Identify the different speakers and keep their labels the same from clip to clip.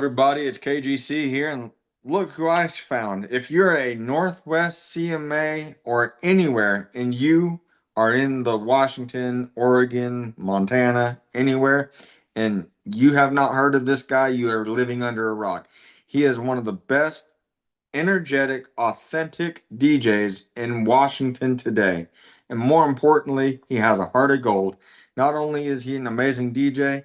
Speaker 1: everybody, it's KGC here, and look who I found. If you're a Northwest CMA or anywhere, and you are in the Washington, Oregon, Montana, anywhere, and you have not heard of this guy, you are living under a rock. He is one of the best energetic, authentic DJs in Washington today. And more importantly, he has a heart of gold. Not only is he an amazing DJ,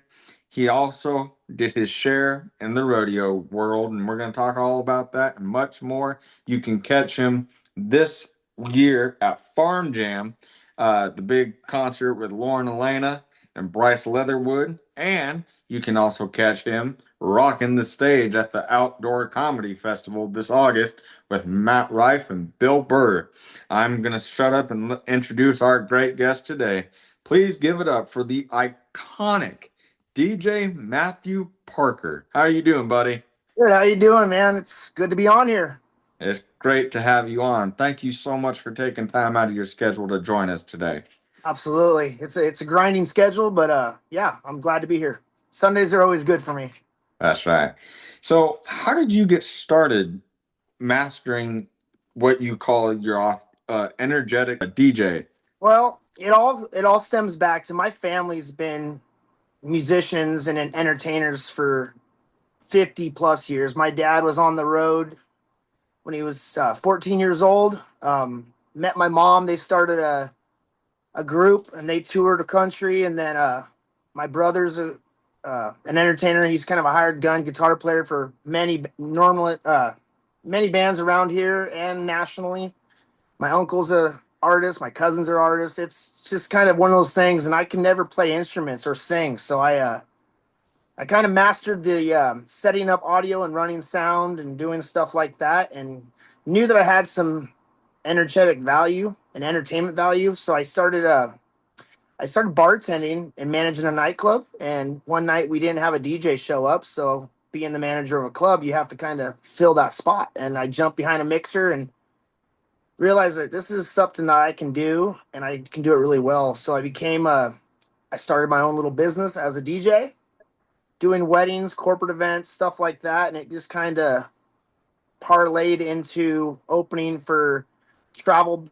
Speaker 1: he also did his share in the rodeo world, and we're going to talk all about that and much more. You can catch him this year at Farm Jam, the big concert with Lauren Elena and Bryce Leatherwood, and you can also catch him rocking the stage at the Outdoor Comedy Festival this August with Matt Rife and Bill Burr. I'm going to shut up and introduce our great guest today. Please give it up for the iconic DJ Matthew Parker. How are you doing, buddy?
Speaker 2: Good. How you doing, man? It's good to be on here.
Speaker 1: It's great to have you on. Thank you so much for taking time out of your schedule to join us today.
Speaker 2: Absolutely. It's a grinding schedule, but yeah, I'm glad to be here. Sundays are always good for me.
Speaker 1: That's right. So, how did you get started mastering what you call your energetic DJ?
Speaker 2: Well, it all stems back to my family's been musicians and entertainers for 50 plus years. My dad was on the road when he was 14 years old. Met my mom. They started a group and they toured the country. And then my brother's an entertainer. He's kind of a hired gun guitar player for many bands around here and nationally. My uncle's a artist. My cousins are artists. It's just kind of one of those things. And I can never play instruments or sing, so I kind of mastered the setting up audio and running sound and doing stuff like that, and knew that I had some energetic value and entertainment value. So I started bartending and managing a nightclub. And one night we didn't have a DJ show up. So being the manager of a club, you have to kind of fill that spot. And I jumped behind a mixer and realized that this is something that I can do and I can do it really well. So I started my own little business as a DJ, doing weddings, corporate events, stuff like that. And it just kind of parlayed into opening for travel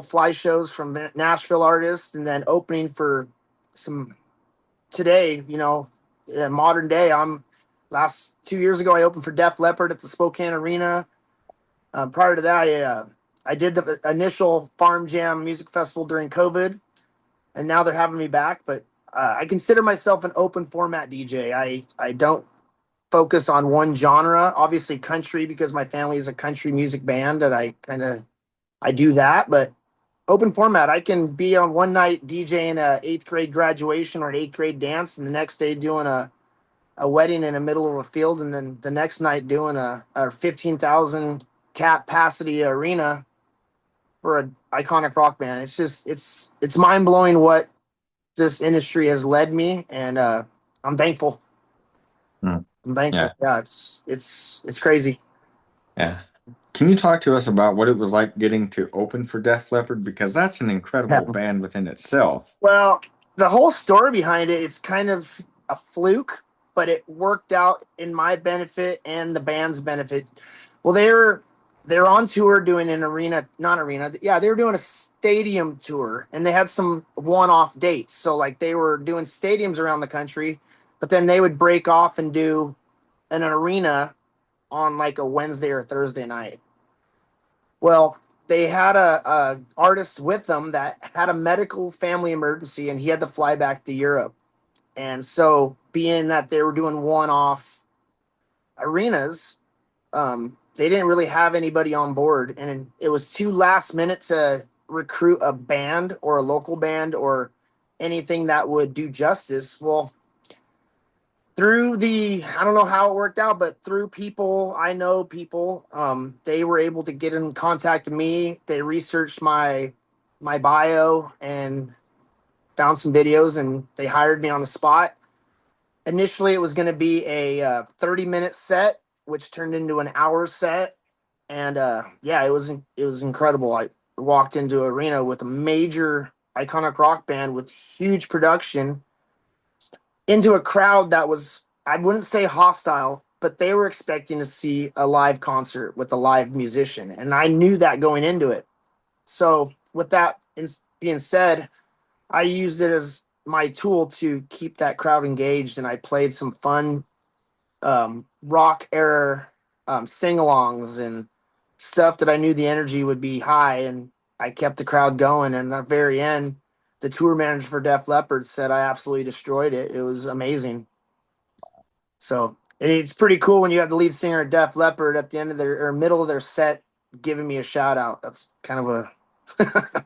Speaker 2: fly shows from Nashville artists, and then opening for some today, modern day. Last 2 years ago, I opened for Def Leppard at the Spokane Arena. Prior to that, I did the initial Farm Jam Music Festival during COVID, and now they're having me back. But I consider myself an open format DJ. I don't focus on one genre. Obviously, country, because my family is a country music band, and I do that. But open format, I can be on one night DJing a eighth grade graduation or an eighth grade dance, and the next day doing a wedding in the middle of a field, and then the next night doing a 15,000 capacity arena for an iconic rock band. It's mind blowing what this industry has led me, and I'm thankful.
Speaker 1: Hmm.
Speaker 2: I'm thankful.
Speaker 1: Yeah,
Speaker 2: Yeah, it's crazy.
Speaker 1: yeah. Can you talk to us about what it was like getting to open for Def Leppard? Because that's an
Speaker 2: Yeah.
Speaker 1: incredible band within itself.
Speaker 2: Well, the whole story behind it, it's kind of a fluke, but it worked out in my benefit and the band's benefit. Well, they're on tour doing an arena, not arena. Yeah, they were doing a stadium tour, and they had some one-off dates. So like they were doing stadiums around the country, but then they would break off and do an arena on like a Wednesday or Thursday night. Well, they had a artist with them that had a medical family emergency, and he had to fly back to Europe. And so, being that they were doing one-off arenas, they didn't really have anybody on board, and it was too last minute to recruit a band or a local band or anything that would do justice. Well, I don't know how it worked out, but through people, I know people, they were able to get in contact with me. They researched my bio and found some videos, and they hired me on the spot. Initially, it was going to be a 30-minute set, which turned into an hour set. And yeah, it was incredible. I walked into an arena with a major iconic rock band with huge production into a crowd that was I wouldn't say hostile, but they were expecting to see a live concert with a live musician, and I knew that going into it. So with that being said, I used it as my tool to keep that crowd engaged, and I played some fun rock era sing-alongs and stuff that I knew the energy would be high, and I kept the crowd going. And at the very end, the tour manager for Def Leppard said I absolutely destroyed it. It was amazing. So it's pretty cool when you have the lead singer of Def Leppard at the end of their or middle of their set giving me a shout out. That's kind of a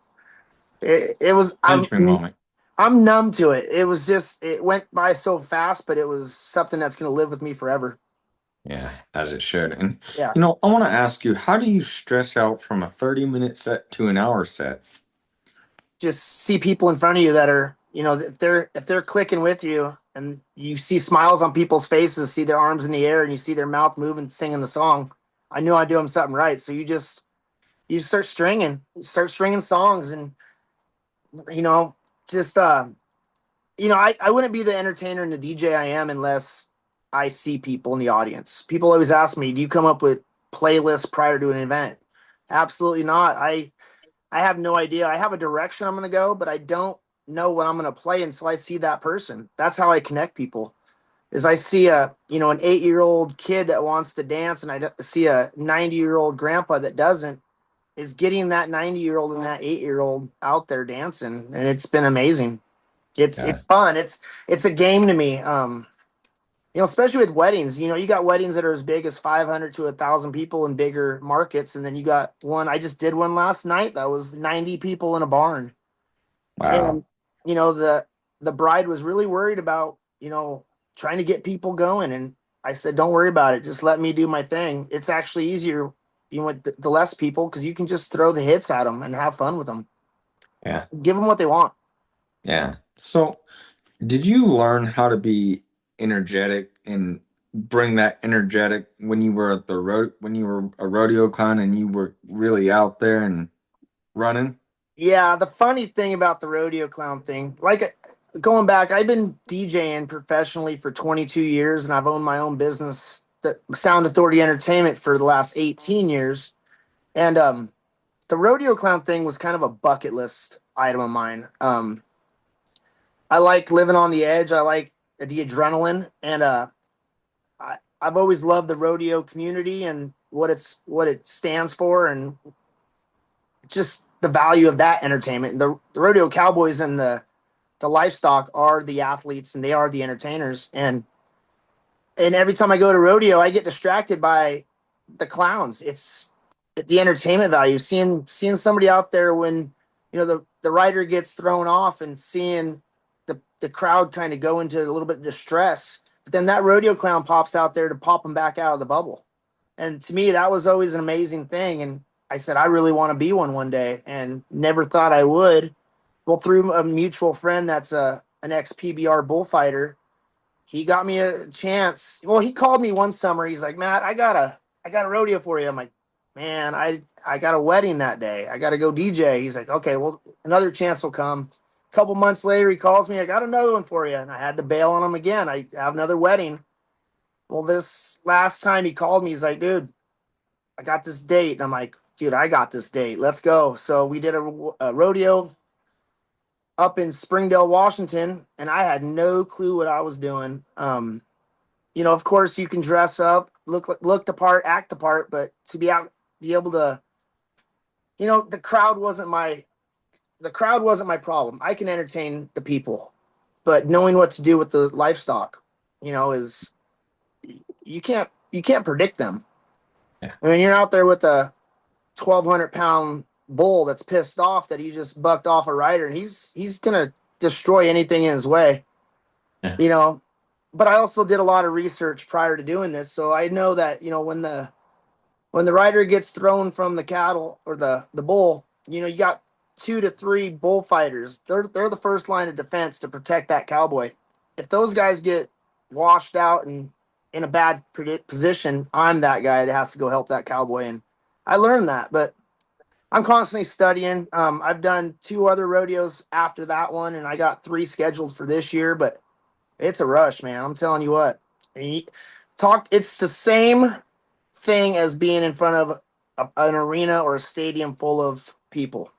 Speaker 2: it was
Speaker 1: Henchman moment.
Speaker 2: I'm numb to it. It was just it went by so fast, but it was something that's going to live with me forever.
Speaker 1: Yeah, as it should. And
Speaker 2: Yeah.
Speaker 1: I want to ask you, how do you stretch out from a 30-minute set to an hour set?
Speaker 2: Just see people in front of you that are, if they're clicking with you, and you see smiles on people's faces, see their arms in the air, and you see their mouth moving singing the song, I knew I'm doing something right. So you start stringing songs. And you know just I wouldn't be the entertainer and the DJ I am unless I see people in the audience. People always ask me, do you come up with playlists prior to an event? Absolutely not. I have no idea. I have a direction I'm going to go, but I don't know what I'm going to play until I see that person. That's how I connect people. Is I see an 8-year-old kid that wants to dance, and I see a 90-year-old grandpa that doesn't. Is getting that 90-year-old and that 8-year-old out there dancing, and it's been amazing.
Speaker 1: Yeah,
Speaker 2: It's fun. It's a game to me. Especially with weddings. You got weddings that are as big as 500 to 1,000 people in bigger markets, and then you got one. I just did one last night that was 90 people in a barn,
Speaker 1: wow.
Speaker 2: and the bride was really worried about trying to get people going, and I said, don't worry about it. Just let me do my thing. It's actually easier, with the less people, because you can just throw the hits at them and have fun with them.
Speaker 1: Yeah,
Speaker 2: Give them what they want.
Speaker 1: yeah. So, did you learn how to be energetic and bring that energetic when you were at the road when you were a rodeo clown and you were really out there and running?
Speaker 2: Yeah, the funny thing about the rodeo clown thing, like going back, I've been DJing professionally for 22 years, and I've owned my own business, the Sound Authority Entertainment, for the last 18 years. And the rodeo clown thing was kind of a bucket list item of mine. I like living on the edge. I like the adrenaline, and I've always loved the rodeo community and what it stands for, and just the value of that entertainment. The rodeo cowboys and the livestock are the athletes, and they are the entertainers. And every time I go to rodeo, I get distracted by the clowns. It's the entertainment value, seeing somebody out there when the rider gets thrown off, and seeing the crowd kind of go into a little bit of distress. But then that rodeo clown pops out there to pop them back out of the bubble. And to me, that was always an amazing thing. And I said, I really want to be one day, and never thought I would. Well, through a mutual friend that's an ex PBR bullfighter, he got me a chance. Well, he called me one summer. He's like, Matt, I got a rodeo for you. I'm like, man, I got a wedding that day. I got to go DJ. He's like, okay, well, another chance will come. A couple months later, he calls me. I got another one for you, and I had to bail on him again. I have another wedding. Well, this last time he called me, he's like, dude, I got this date. And I'm like, dude, I got this date. Let's go. So we did a rodeo up in Springdale, Washington, and I had no clue what I was doing. Of course, you can dress up, look the part, act the part, but to be able to, the crowd wasn't my problem. I can entertain the people, but knowing what to do with the livestock, is you can't predict them.
Speaker 1: Yeah,
Speaker 2: I mean, you're out there with a 1,200-pound bull that's pissed off that he just bucked off a rider, and he's gonna destroy anything in his way.
Speaker 1: yeah,
Speaker 2: you know but I also did a lot of research prior to doing this, so I know that when the rider gets thrown from the cattle or the bull, you got 2 to 3 bullfighters. They're the first line of defense to protect that cowboy. If those guys get washed out and in a bad position, I'm that guy that has to go help that cowboy. And I learned that, but I'm constantly studying. I've done 2 other rodeos after that one, and I got 3 scheduled for this year. But it's a rush, man. I'm telling you what. And it's the same thing as being in front of an arena or a stadium full of people.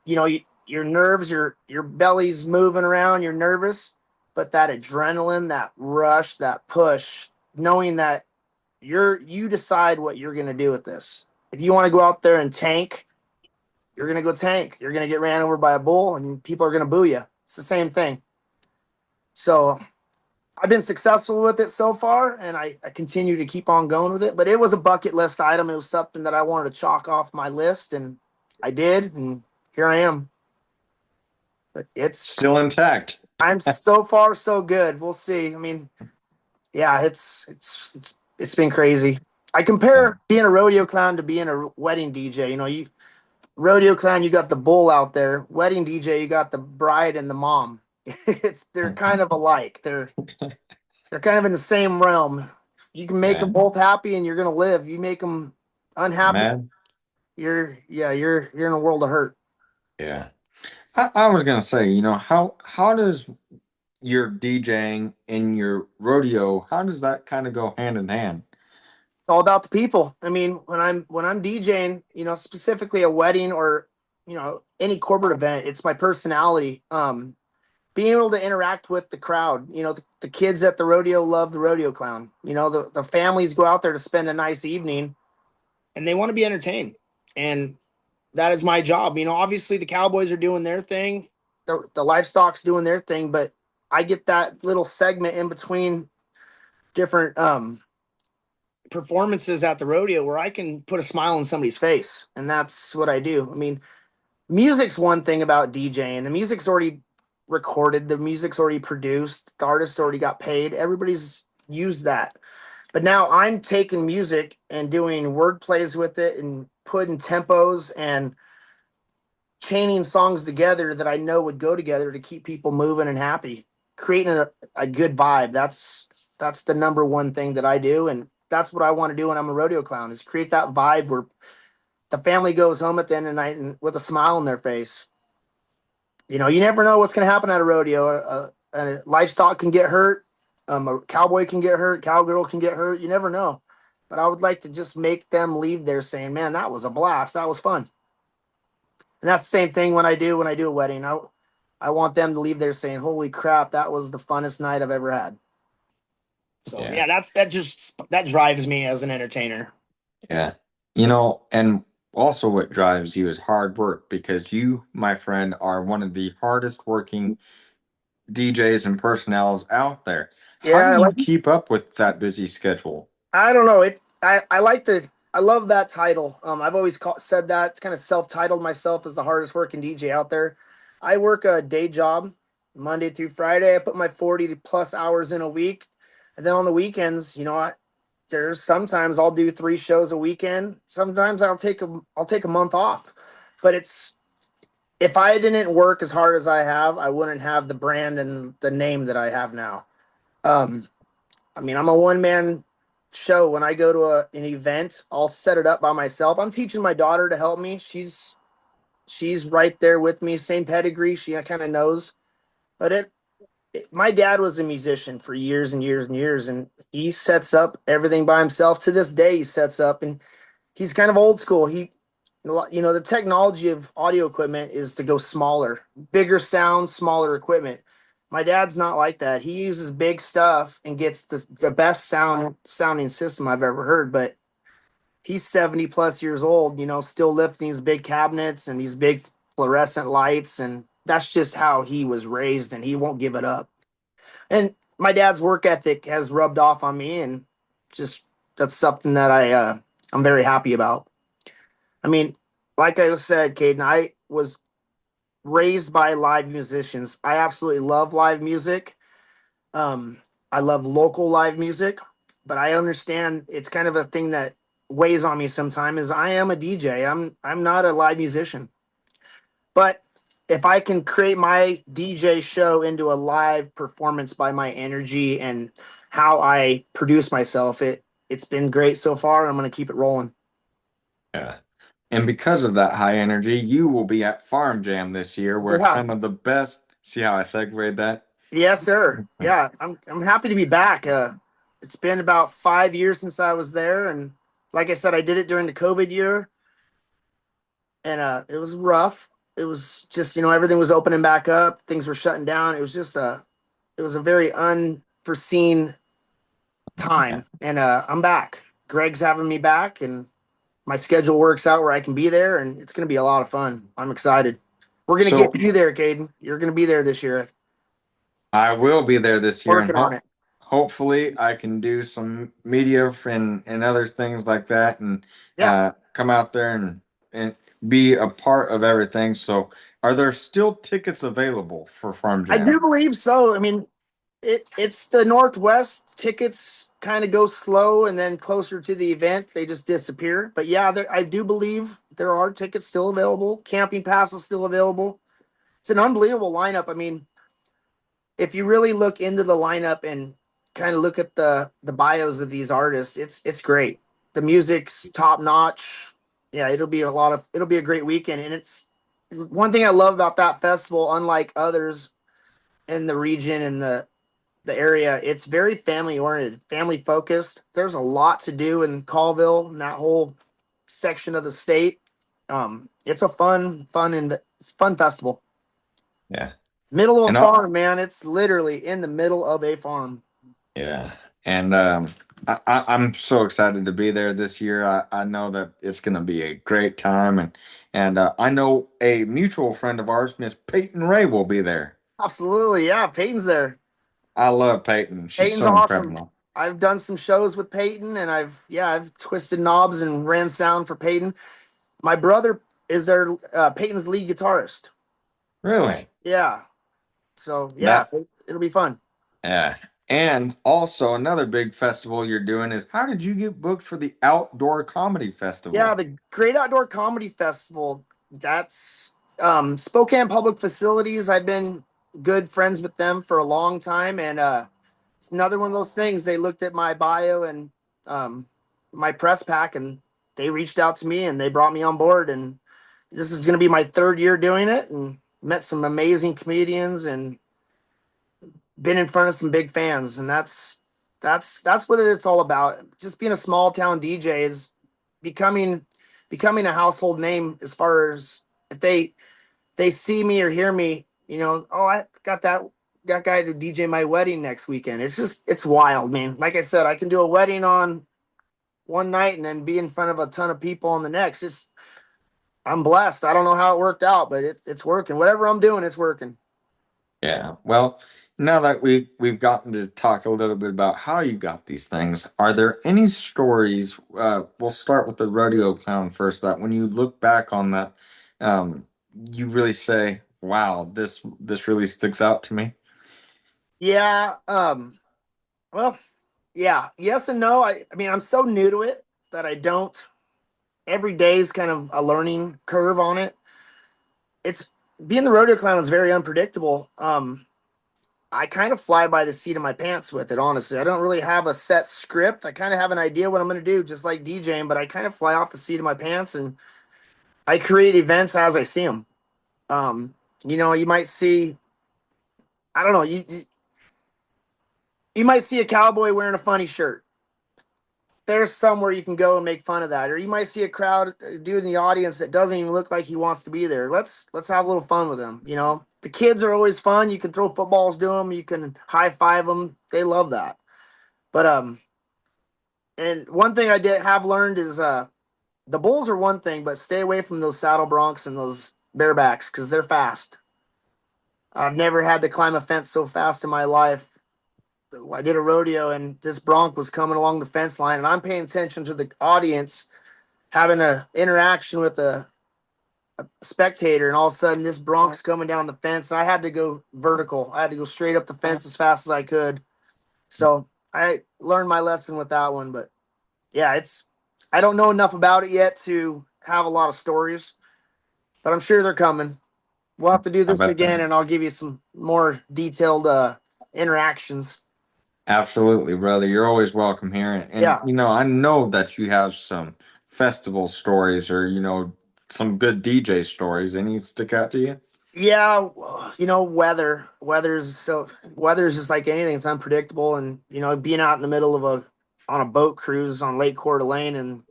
Speaker 2: You know, your nerves, your belly's moving around, you're nervous, but that adrenaline, that rush, that push, knowing that you decide what you're going to do with this. If you want to go out there and tank, you're going to go tank. You're going to get ran over by a bull and people are going to boo you. It's the same thing. So I've been successful with it so far, and I continue to keep on going with it. But it was a bucket list item. It was something that I wanted to chalk off my list, and I did, and here I am. But
Speaker 1: Still intact.
Speaker 2: I'm so far so good. We'll see. I mean, yeah, it's been crazy. I
Speaker 1: Yeah.
Speaker 2: compare being a rodeo clown to being a wedding DJ. You know, you rodeo clown, you got the bull out there. Wedding DJ, you got the bride and the mom. They're kind of alike. They're kind of in the same realm. You can make
Speaker 1: Yeah.
Speaker 2: them both happy, and you're gonna live. You make them unhappy,
Speaker 1: Mad.
Speaker 2: you're in a world of hurt.
Speaker 1: Yeah. I was gonna say, how does your DJing and your rodeo, how does that kind of go hand in hand?
Speaker 2: It's all about the people. I mean, when I'm DJing, specifically a wedding or any corporate event, it's my personality. Being able to interact with the crowd. The kids at the rodeo love the rodeo clown. The families go out there to spend a nice evening, and they want to be entertained. And that is my job. Obviously the cowboys are doing their thing, the livestock's doing their thing, but I get that little segment in between different performances at the rodeo where I can put a smile on somebody's face, and that's what I do. I mean, music's one thing about DJing. The music's already recorded, the music's already produced, the artist already got paid, everybody's used that. But now I'm taking music and doing word plays with it and putting tempos and chaining songs together that I know would go together to keep people moving and happy, creating a good vibe. That's the number one thing that I do, and that's what I want to do when I'm a rodeo clown is create that vibe where the family goes home at the end of the night and with a smile on their face. You never know what's going to happen at a rodeo. A livestock can get hurt. A cowboy can get hurt. Cowgirl can get hurt. You never know. But I would like to just make them leave there saying, "Man, that was a blast. That was fun." And that's the same thing when I do a wedding. I want them to leave there saying, "Holy crap, that was the funnest night I've ever had." So
Speaker 1: Yeah.
Speaker 2: yeah, that drives me as an entertainer.
Speaker 1: Yeah. And also what drives you is hard work because you, my friend, are one of the hardest working DJs and personnels out there. How do
Speaker 2: Yeah,
Speaker 1: you keep up with that busy schedule?
Speaker 2: I don't know. I love that title. I've always said that. It's kind of self-titled myself as the hardest working DJ out there. I work a day job Monday through Friday. I put my 40 plus hours in a week. And then on the weekends, there's sometimes I'll do 3 shows a weekend. Sometimes I'll take a month off. But if I didn't work as hard as I have, I wouldn't have the brand and the name that I have now. Um, I mean, I'm a one man show. When I go to an event, I'll set it up by myself. I'm teaching my daughter to help me. She's right there with me, same pedigree. She kind of knows. But my dad was a musician for years and years and years, and he sets up everything by himself. To this day, he sets up, and he's kind of old school. The technology of audio equipment is to go smaller, bigger sound, smaller equipment. My dad's not like that. He uses big stuff and gets the best sounding system I've ever heard. But he's 70 plus years old, still lifting these big cabinets and these big fluorescent lights. And that's just how he was raised, and he won't give it up. And my dad's work ethic has rubbed off on me, and just that's something that I'm very happy about. I mean, like I said, Caden, I was raised by live musicians. I absolutely love live music. Um, I love local live music, but I understand it's kind of a thing that weighs on me sometimes. Is I am a DJ. I'm not a live musician, but if I can create my DJ show into a live performance by my energy and how I produce myself, it's been great so far. I'm going to keep it rolling.
Speaker 1: Yeah. And because of that high energy, you will be at Farm Jam this year, where
Speaker 2: Yeah.
Speaker 1: some of the best, see how I segued that?
Speaker 2: Yes, sir. Yeah, I'm happy to be back. It's been about 5 years since I was there, and like I said, I did it during the COVID year, and it was rough. It was just everything was opening back up, things were shutting down. It was a very unforeseen
Speaker 1: Yeah.
Speaker 2: time, and I'm back. Greg's having me back, and my schedule works out where I can be there, and it's going to be a lot of fun. I'm excited. We're going to
Speaker 1: So
Speaker 2: get you there, Caden. You're going to be there this year.
Speaker 1: I will be there this year, and
Speaker 2: Working on it.
Speaker 1: hopefully I can do some media and other things like that, and
Speaker 2: Yeah.
Speaker 1: come out there and be a part of everything. So, are there still tickets available for Farm
Speaker 2: I do
Speaker 1: Jam?
Speaker 2: believe so. I mean, it's the Northwest tickets kind of go slow, and then closer to the event they just disappear. But yeah, I do believe there are tickets still available. Camping pass is still available. It's an unbelievable lineup. I mean, if you really look into the lineup and kind of look at the bios of these artists, it's great. The music's top notch. Yeah, it'll be a great weekend, and it's one thing I love about that festival, unlike others in the region and the area. It's very family oriented, family focused. There's a lot to do in Colville and that whole section of the state. It's a fun festival.
Speaker 1: Yeah,
Speaker 2: Middle of a
Speaker 1: and
Speaker 2: farm, man. It's literally in the middle of a farm.
Speaker 1: yeah, and I'm so excited to be there this year. I know that it's going to be a great time, and I know a mutual friend of ours, Miss Peyton Ray, will be there.
Speaker 2: Absolutely, yeah. Peyton's there.
Speaker 1: I love Peyton. She's
Speaker 2: Peyton's
Speaker 1: so
Speaker 2: awesome.
Speaker 1: incredible.
Speaker 2: I've done some shows with Peyton, and I've twisted knobs and ran sound for Peyton. My brother is their Peyton's lead guitarist.
Speaker 1: Really?
Speaker 2: Yeah, so yeah,
Speaker 1: That
Speaker 2: it'll be fun.
Speaker 1: Yeah. And also another big festival you're doing is how did you get booked for the Outdoor Comedy
Speaker 2: Yeah,
Speaker 1: Festival?
Speaker 2: the Great Outdoor Comedy Festival. That's Spokane Public Facilities. I've been good friends with them for a long time, and it's another one of those things. They looked at my bio and um, my press pack, and they reached out to me and they brought me on board. And this is going to be my third year doing it, and met some amazing comedians and been in front of some big fans, and that's what it's all about. Just being a small town DJ is becoming becoming a household name as far as if they see me or hear me, oh, I got that guy to DJ my wedding next weekend. It's wild, man. Like I said, I can do a wedding on one night and then be in front of a ton of people on the next. It's I'm blessed. I don't know how it worked out, but it's working. Whatever I'm doing, it's working.
Speaker 1: Yeah. Well, now that we've gotten to talk a little bit about how you got these things, are there any stories? We'll start with the rodeo clown first. That when you look back on that, um, you really say, "Wow, this really sticks out to me."
Speaker 2: Yeah. Well, yeah, yes and no. I mean, I'm so new to it that I don't. Every day is kind of a learning curve on it. It's being the rodeo clown is very unpredictable. I kind of fly by the seat of my pants with it. Honestly, I don't really have a set script. I kind of have an idea what I'm going to do, just like DJing, but I kind of fly off the seat of my pants and I create events as I see them. You might see, I don't know, you might see a cowboy wearing a funny shirt. There's somewhere you can go and make fun of that. Or you might see a crowd dude in the audience that doesn't even look like he wants to be there. Let's have a little fun with him. The kids are always fun. You can throw footballs to them. You can high five them. They love that. But and one thing I did have learned is the bulls are one thing, but stay away from those saddle broncs and those barebacks because they're fast. I've never had to climb a fence so fast in my life. I did a rodeo and this bronc was coming along the fence line, and I'm paying attention to the audience having an interaction with a spectator, and all of a sudden this bronc's coming down the fence, and I had to go vertical. I had to go straight up the fence as fast as I could. So I learned my lesson with that one. But yeah, I don't know enough about it yet to have a lot of stories, but I'm sure they're coming. We'll have to do
Speaker 1: I
Speaker 2: this
Speaker 1: bet
Speaker 2: again,
Speaker 1: that.
Speaker 2: and I'll give you some more detailed interactions.
Speaker 1: Absolutely, brother. You're always welcome here. And,
Speaker 2: Yeah.
Speaker 1: I know that you have some festival stories or, some good DJ stories. Any stick out to you?
Speaker 2: Yeah, weather's just like anything. It's unpredictable, and being out in the middle of on a boat cruise on Lake Coeur d'Alene, and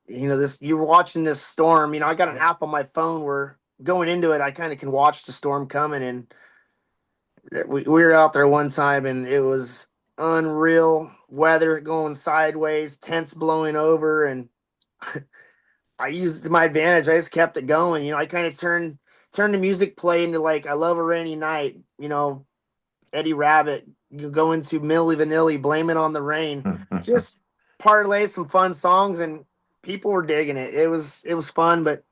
Speaker 2: this you're watching this storm. I got an app on my phone where going into it, I kind of can watch the storm coming, and we were out there one time, and it was unreal weather going sideways, tents blowing over, and I used my advantage. I just kept it going. I kind of turned the music play into like I Love a Rainy Night. Eddie Rabbit. You go into Milli Vanilli, Blame It on the Rain. Just parlay some fun songs, and people were digging it. It was fun, but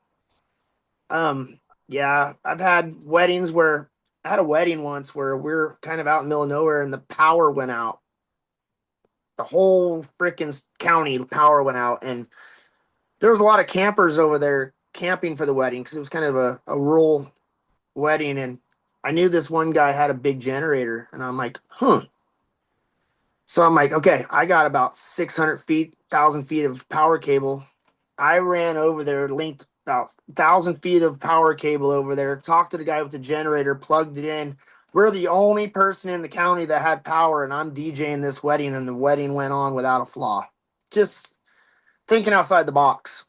Speaker 2: yeah, I've had weddings where I had a wedding once where we're kind of out in the middle of nowhere and the power went out. The whole freaking county power went out, and there was a lot of campers over there camping for the wedding because it was kind of a rural wedding. And I knew this one guy had a big generator, and I'm like, So I'm like, okay, I got about 600 feet, 1,000 feet of power cable. I ran over there, linked about 1,000 feet of power cable over there, talked to the guy with the generator, plugged it in. We're the only person in the county that had power, and I'm DJing this wedding, and the wedding went on without a flaw. Just thinking outside the box.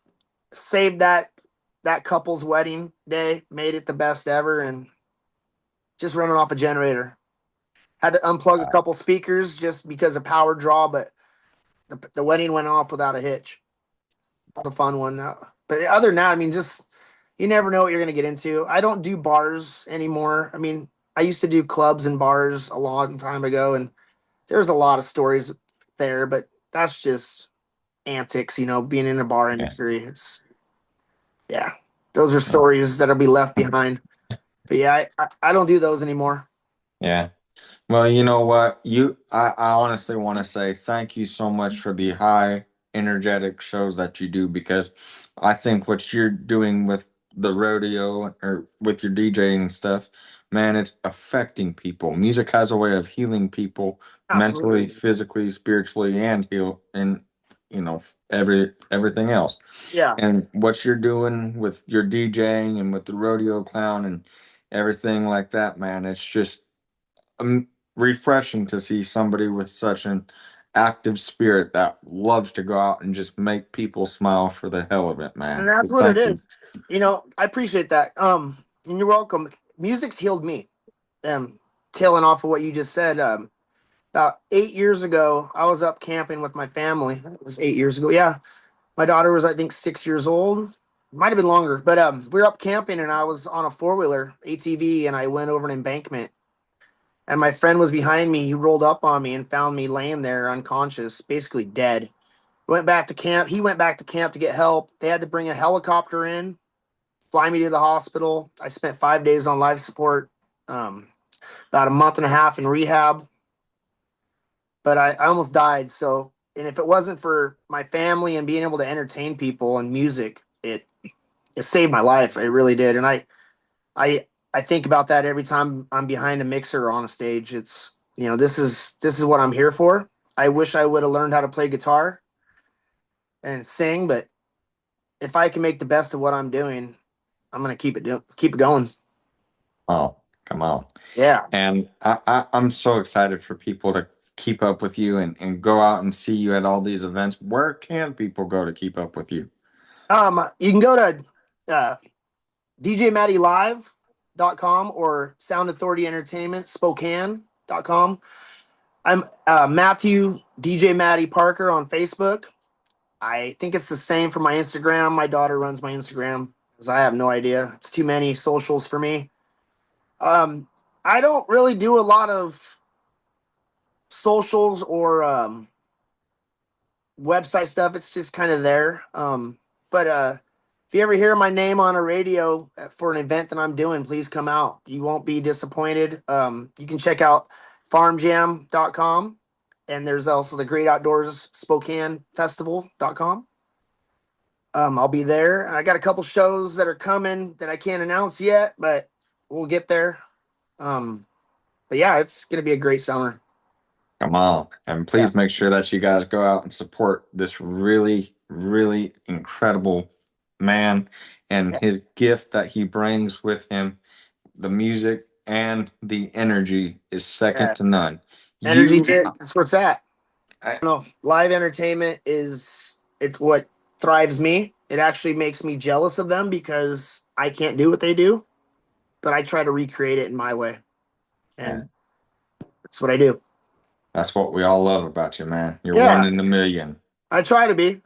Speaker 2: Saved that couple's wedding day, made it the best ever, and just running off a generator. Had to unplug a couple speakers just because of power draw, but the wedding went off without a hitch. It was a fun one. But other than that, I mean, just you never know what you're going to get into. I don't do bars anymore. I mean, I used to do clubs and bars a long time ago, and there's a lot of stories there, but that's just antics, being in a bar
Speaker 1: Yeah.
Speaker 2: industry. Yeah, those are stories that'll be left behind. But yeah, I don't do those anymore.
Speaker 1: Yeah. Well, you know what? I honestly want to say thank you so much for the high energetic shows that you do because I think what you're doing with the rodeo or with your DJing stuff, man, it's affecting people. Music has a way of healing people mentally,
Speaker 2: Absolutely.
Speaker 1: physically, spiritually, and heal and you know everything else.
Speaker 2: Yeah.
Speaker 1: And what you're doing with your DJing and with the rodeo clown and everything like that, man, it's just refreshing to see somebody with such an active spirit that loves to go out and just make people smile for the hell of it,
Speaker 2: And
Speaker 1: man.
Speaker 2: that's
Speaker 1: So
Speaker 2: what it
Speaker 1: thank you.
Speaker 2: is. I appreciate that. And you're welcome. Music's healed me. Tailing off of what you just said. About 8 years ago, I was up camping with my family. It was 8 years ago. Yeah. My daughter was, I think, 6 years old. Might have been longer, but we were up camping and I was on a four-wheeler ATV and I went over an embankment and my friend was behind me. He rolled up on me and found me laying there unconscious, basically dead. Went back to camp. He went back to camp to get help. They had to bring a helicopter in, fly me to the hospital. I spent 5 days on life support, um, about a month and a half in rehab, but I almost died. So, and if it wasn't for my family and being able to entertain people and music, it saved my life. It really did. And I I think about that every time I'm behind a mixer or on a stage. It's this is what I'm here for. I wish I would have learned how to play guitar and sing, but if I can make the best of what I'm doing, I'm gonna keep it going.
Speaker 1: Oh, come on.
Speaker 2: Yeah.
Speaker 1: And I'm so excited for people to keep up with you and go out and see you at all these events. Where can people go to keep up with you?
Speaker 2: You can go to uh, djmattylive.com or Sound Authority Entertainment Spokane.com. I'm Matthew DJ Matty Parker on Facebook. I think it's the same for my Instagram. My daughter runs my Instagram because I have no idea. It's too many socials for me. Um, I don't really do a lot of socials or website stuff. It's just kind of there. But if you ever hear my name on a radio for an event that I'm doing, please come out. You won't be disappointed. You can check out farmjam.com. And there's also the Great Outdoors Spokane Festival.com. I'll be there. I got a couple shows that are coming that I can't announce yet, but we'll get there. Um, but yeah, it's going to be a great summer.
Speaker 1: Come on. And
Speaker 2: Yeah.
Speaker 1: please make sure that you guys go out and support this really, really incredible man, and
Speaker 2: Yeah,
Speaker 1: his gift that he brings with him, the music and the energy is second
Speaker 2: yeah.
Speaker 1: to none.
Speaker 2: Energy
Speaker 1: You,
Speaker 2: drink. That's where it's at.
Speaker 1: I,
Speaker 2: No, live entertainment is it's what thrives me. It actually makes me jealous of them because I can't do what they do, but I try to recreate it in my way,
Speaker 1: yeah,
Speaker 2: and that's what I do.
Speaker 1: that's what we all love about you, man. You're one
Speaker 2: Yeah,
Speaker 1: in a million.
Speaker 2: I try to be.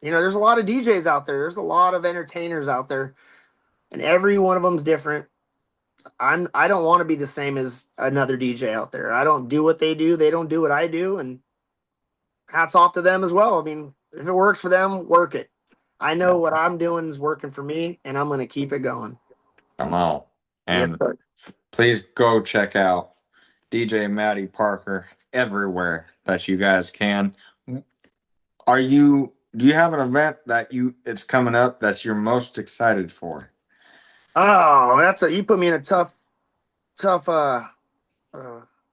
Speaker 2: There's a lot of DJs out there. There's a lot of entertainers out there, and every one of them's different. I don't want to be the same as another DJ out there. I don't do what they do. They don't do what I do, and hats off to them as well. I mean, if it works for them, work it. I know
Speaker 1: Yeah,
Speaker 2: what I'm doing is working for me, and I'm going to keep it going.
Speaker 1: come on.
Speaker 2: Yes,
Speaker 1: And
Speaker 2: sir.
Speaker 1: please go check out DJ Matty Parker everywhere that you guys can. Do you have an event that it's coming up that you're most excited for?
Speaker 2: Oh, you put me in a tough. Uh,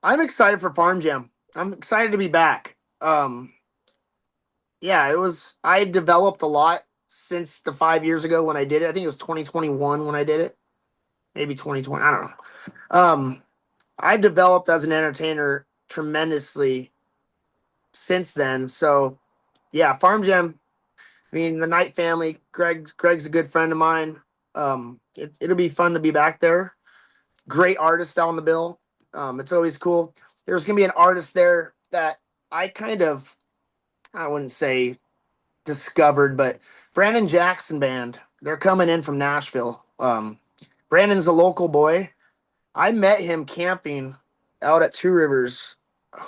Speaker 2: I'm excited for Farm Jam. I'm excited to be back. Yeah, I developed a lot since the 5 years ago when I did it. I think it was 2021 when I did it, maybe 2020. I don't know. I've developed as an entertainer tremendously since then. So yeah, Farm Jam. I mean, the Knight family. Greg's a good friend of mine. It'll be fun to be back there. Great artist on the bill. It's always cool. There's gonna be an artist there that I kind of, I wouldn't say discovered, but Brandon Jackson band. They're coming in from Nashville. Brandon's a local boy. I met him camping out at Two Rivers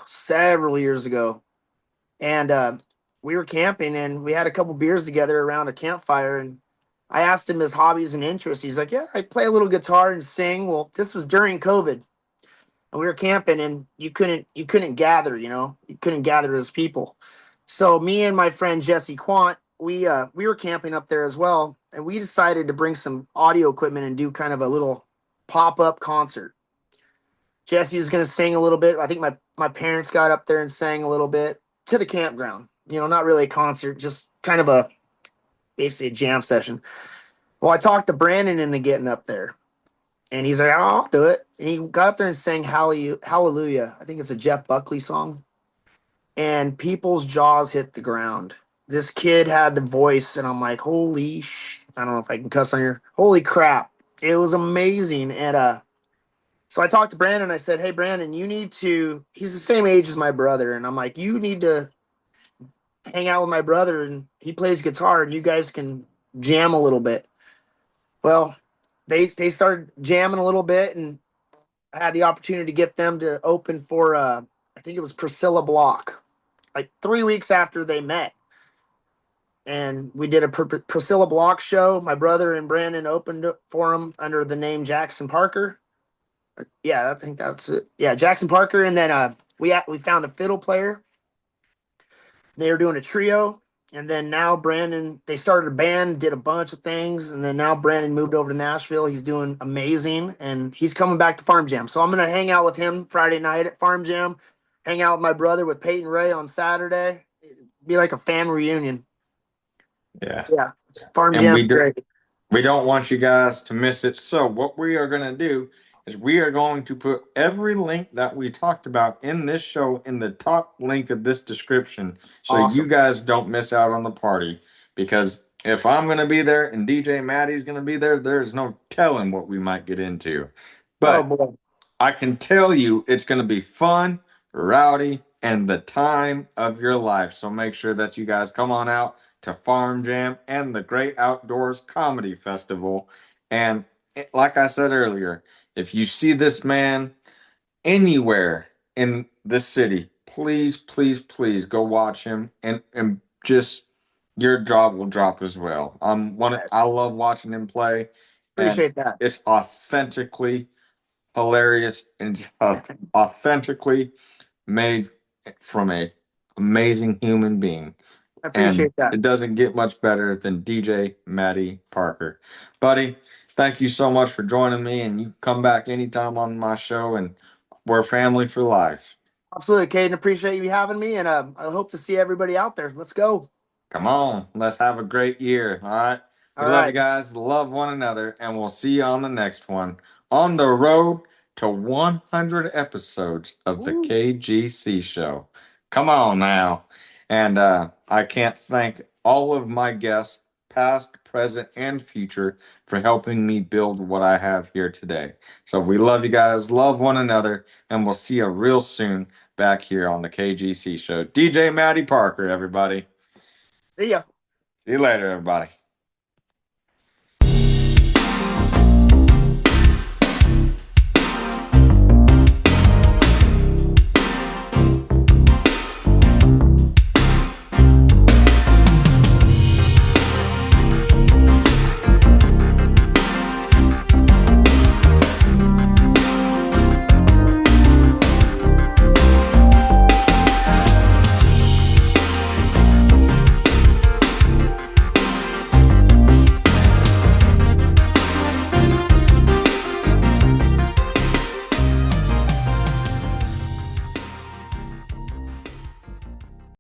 Speaker 2: several years ago, and we were camping and we had a couple beers together around a campfire. And I asked him his hobbies and interests. He's like, "Yeah, I play a little guitar and sing." Well, this was during COVID, and we were camping, and you couldn't gather. You couldn't gather as people. So me and my friend Jesse Quant, we were camping up there as well, and we decided to bring some audio equipment and do kind of a little pop up concert. Jesse was going to sing a little bit. I think my parents got up there and sang a little bit to the campground. Not really a concert, just kind of basically a jam session. Well, I talked to Brandon into getting up there, and he's like, "Oh, I'll do it." And he got up there and sang Hallelujah. I think it's a Jeff Buckley song. And people's jaws hit the ground. This kid had the voice, and I'm like, holy I don't know if I can cuss on here. Holy crap. It was amazing. And so I talked to Brandon. I said, "Hey, Brandon, he's the same age as my brother." And I'm like, "You need to hang out with my brother, and he plays guitar, and you guys can jam a little bit." Well, they started jamming a little bit, and I had the opportunity to get them to open for, I think it was Priscilla Block, like 3 weeks after they met. And we did a Priscilla Block show. My brother and Brandon opened it for him under the name Jackson Parker. Yeah, I think that's it. Yeah, Jackson Parker. And then we found a fiddle player. They were doing a trio, and then now Brandon, they started a band, did a bunch of things, and then now Brandon moved over to Nashville. He's doing amazing, and he's coming back to Farm Jam. So I'm gonna hang out with him Friday night at Farm Jam. Hang out with my brother with Peyton Ray on Saturday. It'd be like a family reunion.
Speaker 1: Yeah.
Speaker 2: Yeah, Farm
Speaker 1: And
Speaker 2: Jam's great.
Speaker 1: we don't want you guys to miss it. So what we are going to do is we are going to put every link that we talked about in this show in the top link of this description so you
Speaker 2: Awesome.
Speaker 1: guys don't miss out on the party. Because if I'm going to be there and DJ Matty's going to be there, there's no telling what we might get into.
Speaker 2: Oh
Speaker 1: But
Speaker 2: boy,
Speaker 1: I can tell you it's going to be fun, rowdy, and the time of your life. So make sure that you guys come on out to Farm Jam and the Great Outdoors Comedy Festival. And like I said earlier, if you see this man anywhere in this city, please, please, please go watch him and just your jaw will drop as well. I love watching him play, and
Speaker 2: appreciate that.
Speaker 1: it's authentically hilarious and authentically made from a amazing human being.
Speaker 2: I
Speaker 1: And
Speaker 2: appreciate that.
Speaker 1: it doesn't get much better than DJ Matty Parker. Buddy, thank you so much for joining me, and you come back anytime on my show, and we're family for life.
Speaker 2: Absolutely, Caden. Appreciate you having me, and I hope to see everybody out there. Let's go.
Speaker 1: Come on, let's have a great year. All right.
Speaker 2: All
Speaker 1: We love you
Speaker 2: right.
Speaker 1: guys. Love one another. And we'll see you on the next one. On the road to 100 episodes of the
Speaker 2: Woo.
Speaker 1: KGC show. Come on now. And I can't thank all of my guests, past, present, and future, for helping me build what I have here today. So we love you guys. Love one another. And we'll see you real soon back here on the KGC show. DJ Matty Parker, everybody.
Speaker 2: See ya.
Speaker 1: See you later, everybody.